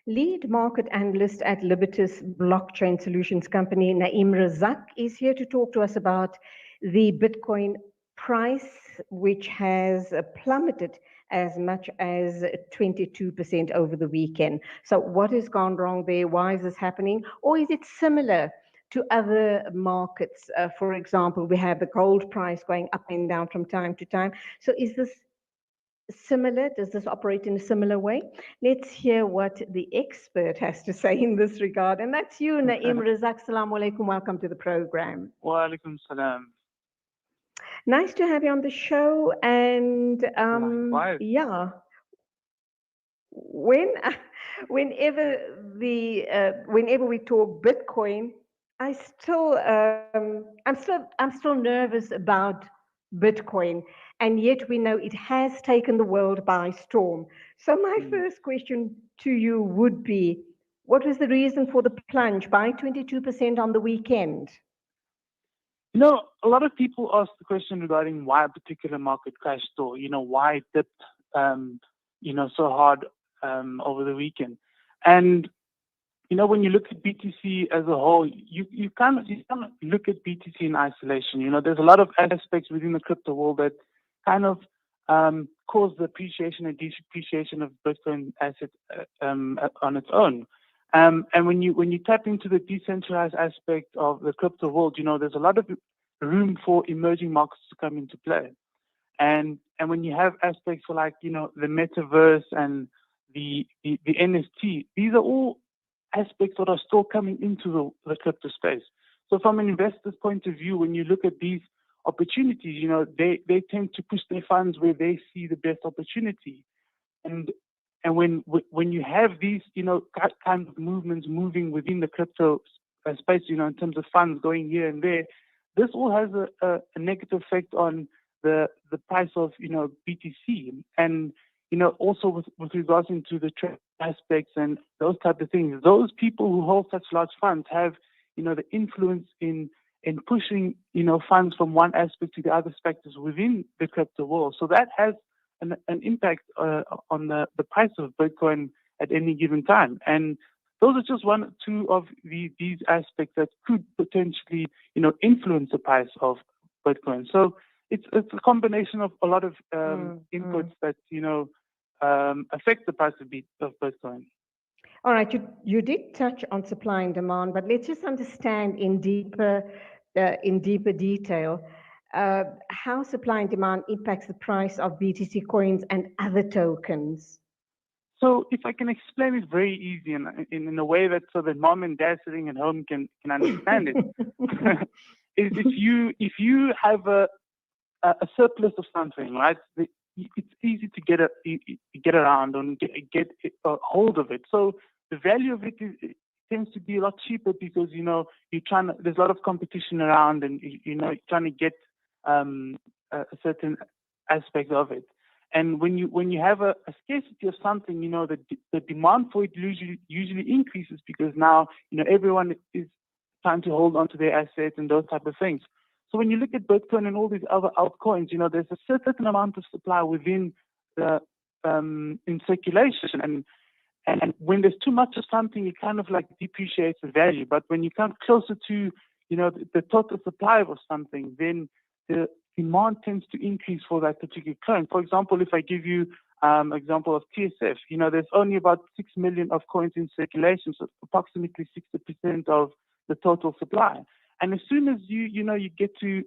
Lead market analyst at Libertas BlockChain Solutions Company, Naeem Razak, is here to talk to us about the Bitcoin price, which has plummeted as much as 22% over the weekend. So, what has gone wrong there? Why is this happening? Or is it similar to other markets? For example, we have the gold price going up and down from time to time. So, is this similar? Does this operate in a similar way? Let's hear what the expert has to say in this regard. And that's you, Naeem Razak. Assalamu alaikum. Welcome to the program. Wa alaikum salam. Nice to have you on the show. And Likewise. yeah, when whenever whenever we talk Bitcoin, I'm still nervous about Bitcoin, and yet we know it has taken the world by storm. So my first question to you would be, what was the reason for the plunge by 22% on the weekend? You know, a lot of people ask the question regarding why a particular market crashed or, why it dipped, so hard over the weekend. And, when you look at BTC as a whole, you can't look at BTC in isolation. There's a lot of aspects within the crypto world that kind of cause the appreciation and depreciation of Bitcoin assets on its own. And when you tap into the decentralized aspect of the crypto world, there's a lot of room for emerging markets to come into play. And when you have aspects for like, the metaverse and the NFT, these are all aspects that are still coming into the crypto space. So from an investor's point of view, when you look at these opportunities, they tend to push their funds where they see the best opportunity. And when you have these, kind of movements moving within the crypto space, in terms of funds going here and there, this all has a negative effect on the price of, BTC. And, also with regards into the trade aspects and those type of things, those people who hold such large funds have, the influence in pushing, funds from one aspect to the other aspects within the crypto world. So that has an impact on the price of Bitcoin at any given time. And those are just one or two of these aspects that could potentially, influence the price of Bitcoin. So it's a combination of a lot of inputs that, affect the price of Bitcoin. All right, you did touch on supply and demand, but let's just understand in deeper detail how supply and demand impacts the price of BTC coins and other tokens. So if I can explain it very easy in a way that so that mom and dad sitting at home can understand it, is if you have a surplus of something, right? It's easy to get around and get a hold of it. So the value of it tends to be a lot cheaper because there's a lot of competition around, and you're trying to get a certain aspect of it. And when you have a scarcity of something, the demand for it usually increases because now everyone is trying to hold on to their assets and those type of things. So when you look at Bitcoin and all these other altcoins, there's a certain amount of supply within the in circulation, and when there's too much of something, it kind of like depreciates the value. But when you come closer to the total supply of something, then the demand tends to increase for that particular coin. For example, if I give you example of TSF, there's only about 6 million of coins in circulation, so approximately 60% of the total supply. And as soon as you get to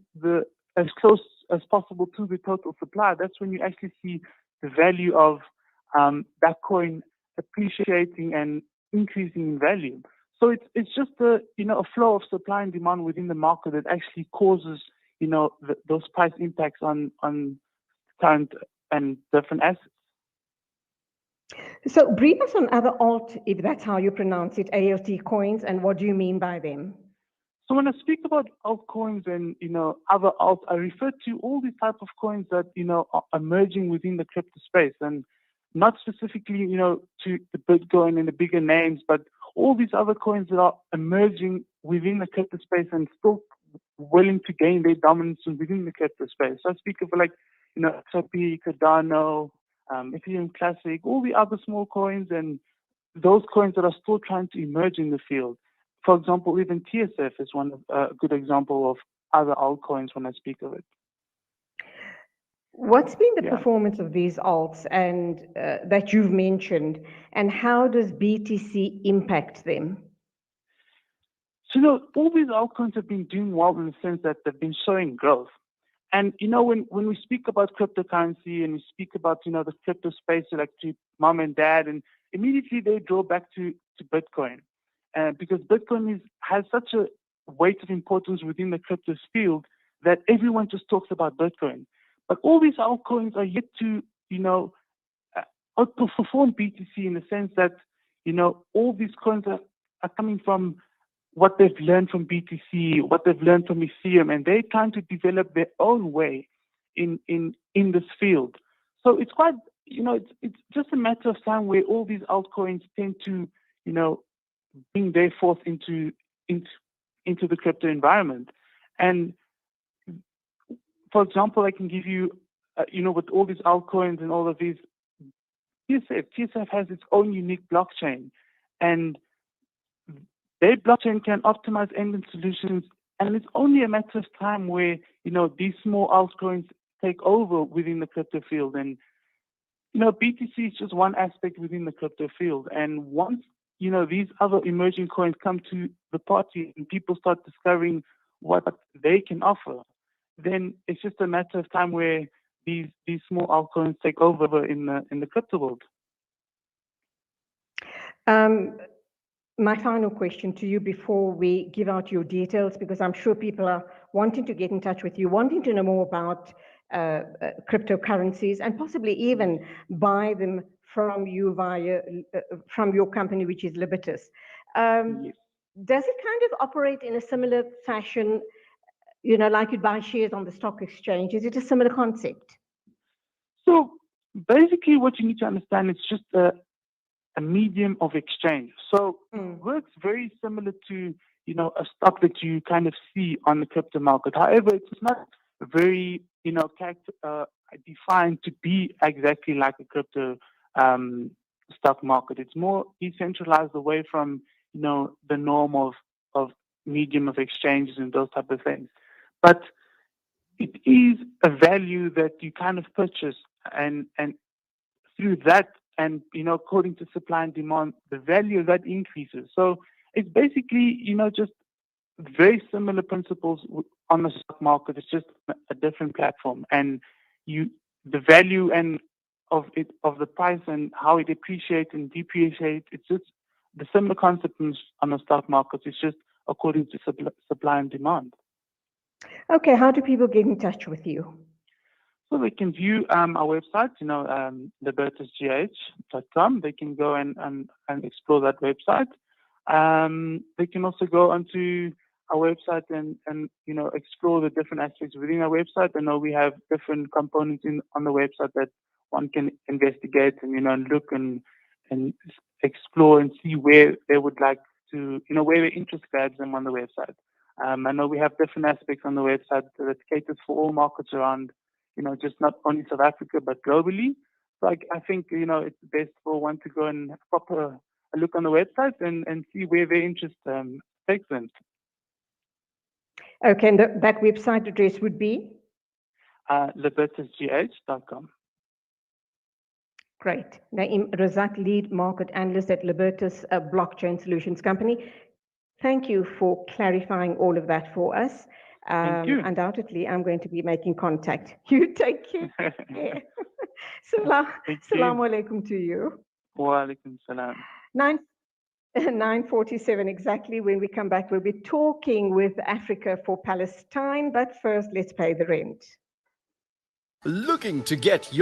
as close as possible to the total supply, that's when you actually see the value of that coin appreciating and increasing in value. So it's just a flow of supply and demand within the market that actually causes those price impacts on current and different assets. So brief us on other alt, if that's how you pronounce it, ALT coins, and what do you mean by them? So when I speak about altcoins and other alts, I refer to all these type of coins that are emerging within the crypto space, and not specifically to the Bitcoin and the bigger names, but all these other coins that are emerging within the crypto space and still willing to gain their dominance within the crypto space. So I speak of like XRP, Cardano, Ethereum Classic, all the other small coins and those coins that are still trying to emerge in the field. For example, even TSF is one of a good example of other altcoins when I speak of it. What's been the performance of these alts and that you've mentioned, and how does BTC impact them? So, all these altcoins have been doing well in the sense that they've been showing growth. And, when we speak about cryptocurrency and we speak about, the crypto space, like to mom and dad, and immediately they draw back to Bitcoin. Because Bitcoin has such a weight of importance within the crypto field that everyone just talks about Bitcoin. But all these altcoins are yet to, outperform BTC in the sense that, all these coins are coming from what they've learned from BTC, what they've learned from Ethereum, and they're trying to develop their own way in this field. So it's quite, it's just a matter of time where all these altcoins tend to, bring their forth into the crypto environment. And for example, I can give you, with all these altcoins and all of these, TSF has its own unique blockchain, and their blockchain can optimize ending solutions, and it's only a matter of time where, these small altcoins take over within the crypto field. And, BTC is just one aspect within the crypto field. And once, these other emerging coins come to the party and people start discovering what they can offer, then it's just a matter of time where these small altcoins take over in the crypto world. My final question to you before we give out your details, because I'm sure people are wanting to get in touch with you, wanting to know more about cryptocurrencies, and possibly even buy them from you via from your company, which is Libertas. Yes. Does it kind of operate in a similar fashion, like you buy shares on the stock exchange? Is it a similar concept? So basically what you need to understand is just a medium of exchange. So it works very similar to, a stock that you kind of see on the crypto market. However, it's not very, defined to be exactly like a crypto stock market. It's more decentralized away from, the norm of medium of exchanges and those type of things. But it is a value that you kind of purchase, and through that, and according to supply and demand, the value of that increases. So it's basically, just very similar principles on the stock market. It's just a different platform, and the value and of the price and how it appreciates and depreciates. It's just the similar concept on the stock market. It's just according to supply and demand. Okay, how do people get in touch with you? So they can view our website, libertasgh.com. They can go and explore that website. They can also go onto our website and explore the different aspects within our website. I know we have different components on the website that one can investigate and look and explore and see where they would like to, where their interest grabs them on the website. I know we have different aspects on the website that caters for all markets around, just not only South Africa, but globally. So I think, it's best for one to go and pop a look on the website and see where their interest takes them. Okay, and that website address would be? Libertasgh.com. Great. Naeem Razak, Lead Market Analyst at Libertas BlockChain Solutions Company. Thank you for clarifying all of that for us. Thank you. Undoubtedly, I'm going to be making contact. You take care. Yeah. Assalamu alaikum to you. Wa alaikum salam. 9:47 exactly. When we come back, we'll be talking with Africa for Palestine. But first, let's pay the rent. Looking to get your